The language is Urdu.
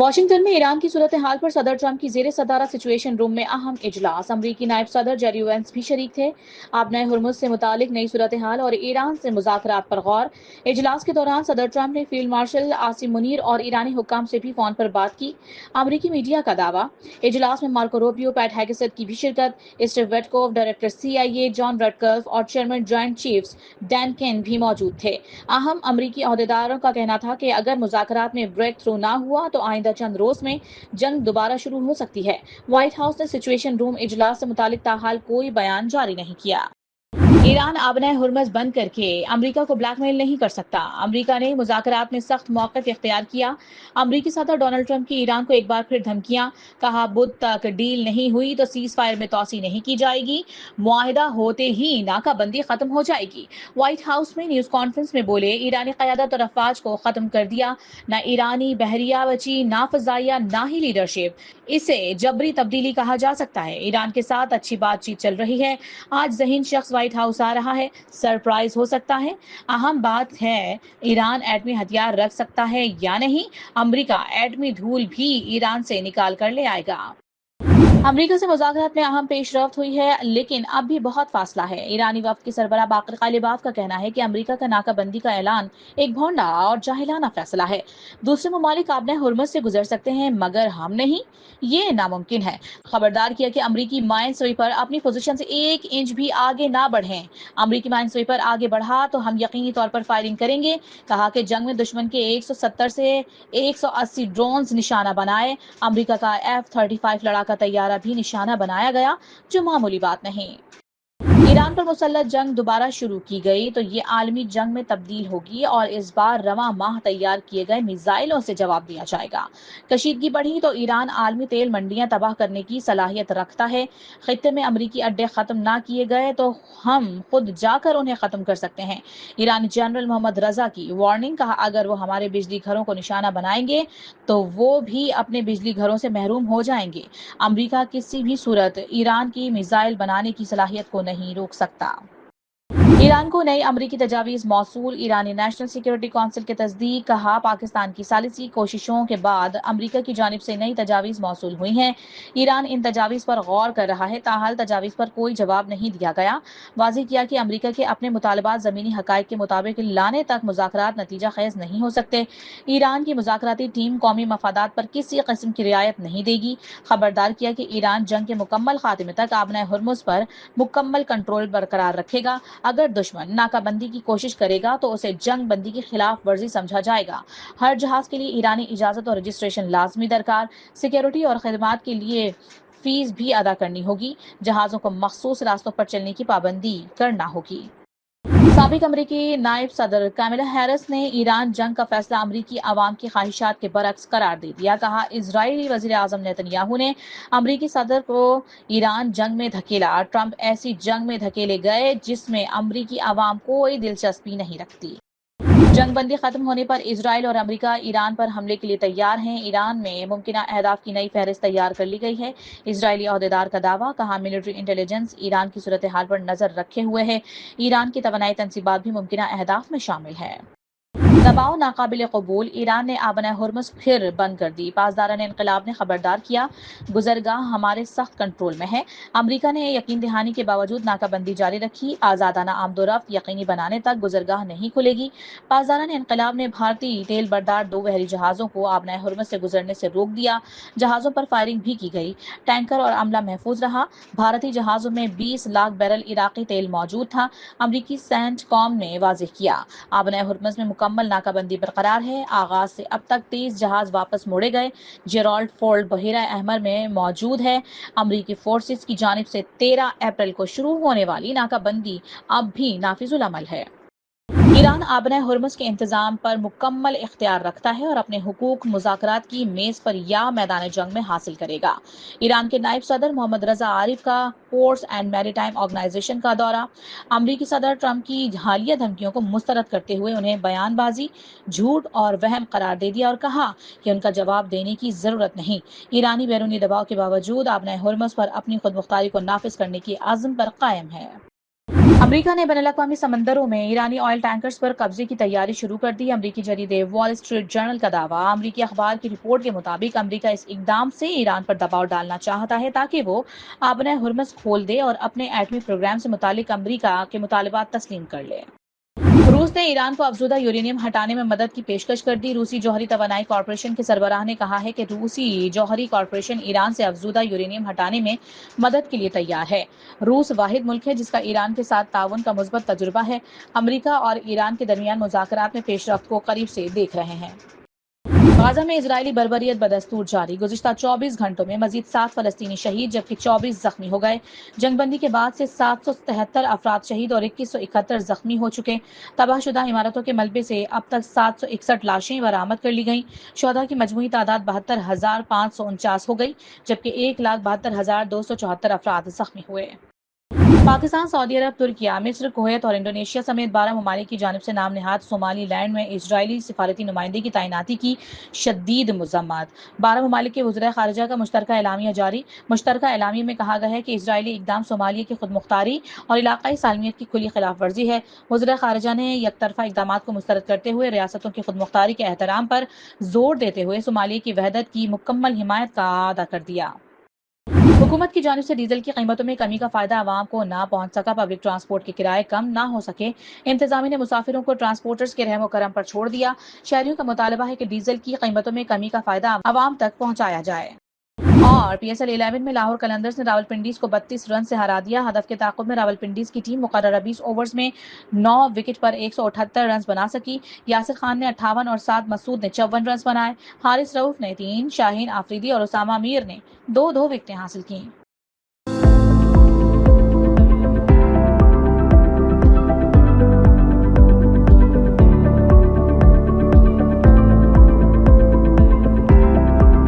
واشنگٹن میں ایران کی صورتحال پر صدر ٹرمپ کی زیر صدارت سچویشن روم میں اہم اجلاس۔ امریکی نائب صدر جیری وینس بھی شریک تھے۔ آبنائے ہرمز سے متعلق نئی صورتحال اور ایران سے مذاکرات پر غور۔ اجلاس کے دوران صدر ٹرمپ نے فیلڈ مارشل عاصم منیر اور ایرانی حکام سے بھی فون پر بات کی۔ امریکی میڈیا کا دعویٰ۔ اجلاس میں مارکو روبیو، پیٹ ہیگسیت کی بھی شرکت۔ Steve Witkoff, director CIA John Ratcliffe اور chairman joint chiefs Dan Caine بھی موجود تھے۔ اہم امریکی عہدیداروں کا کہنا تھا کہ اگر مذاکرات میں بریک تھرو نہ ہوا تو آئندہ چند روز میں جنگ دوبارہ شروع ہو سکتی ہے۔ وائٹ ہاؤس نے سچویشن روم اجلاس سے متعلق تاحال کوئی بیان جاری نہیں کیا۔ ایران آبنائے ہرمز بند کر کے امریکہ کو بلیک میل نہیں کر سکتا۔ امریکہ نے مذاکرات میں سخت موقف اختیار کیا۔ امریکی صدر ڈونلڈ ٹرمپ کی ایران کو ایک بار پھر دھمکیاں۔ کہا بدھ تک ڈیل نہیں ہوئی تو سیز فائر میں توسیع نہیں کی جائے گی، معاہدہ ہوتے ہی ناکہ بندی ختم ہو جائے گی۔ وائٹ ہاؤس میں نیوز کانفرنس میں بولے، ایرانی قیادت اور افواج کو ختم کر دیا، نہ ایرانی بحریہ بچی، نہ فضائیہ، نہ ہی لیڈرشپ۔ اسے جبری تبدیلی کہا جا سکتا ہے۔ ایران کے ساتھ اچھی بات چیت چل رہی ہے۔ آج ذہین شخص وائٹ ہاؤس آ رہا ہے، سرپرائز ہو سکتا ہے۔ اہم بات ہے ایران ایٹمی ہتھیار رکھ سکتا ہے یا نہیں۔ امریکہ ایٹمی دھول بھی ایران سے نکال کر لے آئے گا۔ امریکہ سے مذاکرات میں اہم پیش رفت ہوئی ہے، لیکن اب بھی بہت فاصلہ ہے۔ ایرانی وفد کے سربراہ باقر غالباف کا کہنا ہے کہ امریکہ کا ناکہ بندی کا اعلان ایک بھونڈا اور جاہلانہ فیصلہ ہے۔ دوسرے ممالک آبنائے ہرمز سے گزر سکتے ہیں مگر ہم نہیں، یہ ناممکن ہے۔ خبردار کیا کہ امریکی مائن سویپر اپنی پوزیشن سے 1 انچ بھی آگے نہ بڑھیں۔ امریکی مائن سویپر آگے بڑھا تو ہم یقینی طور پر فائرنگ کریں گے۔ کہا کہ جنگ میں دشمن کے 170 سے 180 ڈرونز نشانہ بنائے۔ امریکہ کا F-35 لڑاکا طیارہ بھی نشانہ بنایا گیا، جو معمولی بات نہیں۔ ایران پر مسلح جنگ دوبارہ شروع کی گئی تو یہ عالمی جنگ میں تبدیل ہوگی اور اس بار رواں ماہ تیار کیے گئے میزائلوں سے جواب دیا جائے گا۔ کشیدگی بڑھی تو ایران عالمی تیل منڈیاں تباہ کرنے کی صلاحیت رکھتا ہے۔ خطے میں امریکی اڈے ختم نہ کیے گئے تو ہم خود جا کر انہیں ختم کر سکتے ہیں۔ ایرانی جنرل محمد رضا کی وارننگ۔ کہا اگر وہ ہمارے بجلی گھروں کو نشانہ بنائیں گے تو وہ بھی اپنے بجلی گھروں سے محروم ہو جائیں گے۔ امریکہ کسی بھی صورت ایران کی میزائل بنانے کی صلاحیت کو نہیں روک سکتا۔ ایران کو نئی امریکی تجاویز موصول۔ ایرانی نیشنل سیکورٹی کونسل کی تصدیق۔ کہا پاکستان کی ثالثی کوششوں کے بعد امریکہ کی جانب سے نئی تجاویز موصول ہوئی ہیں۔ ایران ان تجاویز پر غور کر رہا ہے، تاحال تجاویز پر کوئی جواب نہیں دیا گیا۔ واضح کیا کہ امریکہ کے اپنے مطالبات زمینی حقائق کے مطابق لانے تک مذاکرات نتیجہ خیز نہیں ہو سکتے۔ ایران کی مذاکراتی ٹیم قومی مفادات پر کسی قسم کی رعایت نہیں دے گی۔ خبردار کیا کہ ایران جنگ کے مکمل خاتمے تک آبنائے ہرمز پر مکمل کنٹرول برقرار رکھے گا۔ اگر دشمن ناکہ بندی کی کوشش کرے گا تو اسے جنگ بندی کی خلاف ورزی سمجھا جائے گا۔ ہر جہاز کے لیے ایرانی اجازت اور رجسٹریشن لازمی درکار۔ سیکیورٹی اور خدمات کے لیے فیس بھی ادا کرنی ہوگی۔ جہازوں کو مخصوص راستوں پر چلنے کی پابندی کرنا ہوگی۔ سابق امریکی نائب صدر کیملا ہیرس نے ایران جنگ کا فیصلہ امریکی عوام کی خواہشات کے برعکس قرار دے دیا۔ کہا اسرائیلی وزیر اعظم نیتن یاہو نے امریکی صدر کو ایران جنگ میں دھکیلا۔ ٹرمپ ایسی جنگ میں دھکیلے گئے جس میں امریکی عوام کوئی دلچسپی نہیں رکھتی۔ جنگ بندی ختم ہونے پر اسرائیل اور امریکہ ایران پر حملے کے لیے تیار ہیں۔ ایران میں ممکنہ اہداف کی نئی فہرست تیار کر لی گئی ہے۔ اسرائیلی عہدیدار کا دعویٰ۔ کہا ملٹری انٹیلیجنس ایران کی صورتحال پر نظر رکھے ہوئے ہے۔ ایران کی توانائی تنصیبات بھی ممکنہ اہداف میں شامل ہے۔ دباؤ ناقابل قبول۔ ایران نے آبنائے ہرمز پھر بند کر دی۔ پاسداران انقلاب نے خبردار کیا، گزرگاہ ہمارے سخت کنٹرول میں ہے۔ امریکہ نے یقین دہانی کے باوجود ناکہ بندی جاری رکھی۔ آزادانہ آمد و رفت یقینی بنانے تک گزرگاہ نہیں کھلے گی۔ پاسداران انقلاب نے بھارتی تیل بردار 2 بحری جہازوں کو آبنائے ہرمز سے گزرنے سے روک دیا۔ جہازوں پر فائرنگ بھی کی گئی۔ ٹینکر اور عملہ محفوظ رہا۔ بھارتی جہازوں میں 20 لاکھ بیرل عراقی تیل موجود تھا۔ امریکی سینٹ کام نے واضح کیا، آبنائے ہرمز میں مکمل ناکہ بندی برقرار ہے۔ آغاز سے اب تک 23 جہاز واپس موڑے گئے۔ جیرالڈ فورڈ بحیرہ احمر میں موجود ہے۔ امریکی فورسز کی جانب سے 13 اپریل کو شروع ہونے والی ناکہ بندی اب بھی نافذ العمل ہے۔ ایران آبنائے ہرمز کے انتظام پر مکمل اختیار رکھتا ہے اور اپنے حقوق مذاکرات کی میز پر یا میدان جنگ میں حاصل کرے گا۔ ایران کے نائب صدر محمد رضا عارف کا پورٹس اینڈ میری ٹائم آرگنائزیشن کا دورہ۔ امریکی صدر ٹرمپ کی حالیہ دھمکیوں کو مسترد کرتے ہوئے انہیں بیان بازی، جھوٹ اور وہم قرار دے دیا اور کہا کہ ان کا جواب دینے کی ضرورت نہیں۔ ایرانی بیرونی دباؤ کے باوجود آبنائے ہرمز پر اپنی خود مختاری کو نافذ کرنے کی عزم پر قائم ہے۔ امریکہ نے بین الاقوامی سمندروں میں ایرانی آئل ٹینکرز پر قبضے کی تیاری شروع کر دی۔ امریکی جریدے وال اسٹریٹ جرنل کا دعویٰ۔ امریکی اخبار کی رپورٹ کے مطابق امریکہ اس اقدام سے ایران پر دباؤ ڈالنا چاہتا ہے تاکہ وہ آبنۂ ہرمز کھول دے اور اپنے ایٹمی پروگرام سے متعلق امریکہ کے مطالبات تسلیم کر لے۔ روس نے ایران کو افزودہ یورینیم ہٹانے میں مدد کی پیشکش کر دی۔ روسی جوہری توانائی کارپوریشن کے سربراہ نے کہا ہے کہ روسی جوہری کارپوریشن ایران سے افزودہ یورینیم ہٹانے میں مدد کے لیے تیار ہے۔ روس واحد ملک ہے جس کا ایران کے ساتھ تعاون کا مثبت تجربہ ہے۔ امریکہ اور ایران کے درمیان مذاکرات میں پیش رفت کو قریب سے دیکھ رہے ہیں۔ غزہ میں اسرائیلی بربریت بدستور جاری۔ گزشتہ 24 گھنٹوں میں مزید 7 فلسطینی شہید جبکہ 24 زخمی ہو گئے۔ جنگ بندی کے بعد سے 773 افراد شہید اور 2171 زخمی ہو چکے۔ تباہ شدہ عمارتوں کے ملبے سے اب تک 761 لاشیں برآمد کر لی گئیں۔ شہداء کی مجموعی تعداد 72,549 ہو گئی جبکہ 1,72,274 افراد زخمی ہوئے۔ پاکستان، سعودی عرب، ترکیہ، مصر، کویت اور انڈونیشیا سمیت 12 ممالک کی جانب سے نام نہاد صومالی لینڈ میں اسرائیلی سفارتی نمائندے کی تعیناتی کی شدید مذمت۔ 12 ممالک کے وزرائے خارجہ کا مشترکہ اعلامیہ جاری۔ مشترکہ اعلامیے میں کہا گیا ہے کہ اسرائیلی اقدام صومالیہ کی خود مختاری اور علاقائی سالمیت کی کھلی خلاف ورزی ہے۔ وزرائے خارجہ نے یک طرفہ اقدامات کو مسترد کرتے ہوئے ریاستوں کی خود مختاری کے احترام پر زور دیتے ہوئے صومالیہ کی وحدت کی مکمل حمایت کا اعادہ کر دیا۔ حکومت کی جانب سے ڈیزل کی قیمتوں میں کمی کا فائدہ عوام کو نہ پہنچ سکا۔ پبلک ٹرانسپورٹ کے کرائے کم نہ ہو سکے۔ انتظامیہ نے مسافروں کو ٹرانسپورٹرز کے رحم و کرم پر چھوڑ دیا۔ شہریوں کا مطالبہ ہے کہ ڈیزل کی قیمتوں میں کمی کا فائدہ عوام تک پہنچایا جائے۔ اور پی ایس ایل 11 میں لاہور قلندرز نے راولپنڈیز کو 32 رن سے ہرا دیا۔ ہدف کے تعاقب میں راولپنڈیز کی ٹیم مقررہ 20 اوورز میں 9 وکٹ پر 178 رنز بنا سکی۔ یاسر خان نے 58 اور سعد مسعود نے 54 رنز بنائے۔ حارث رؤف نے 3، شاہین آفریدی اور اسامہ میر نے 2 وکٹیں حاصل کیں۔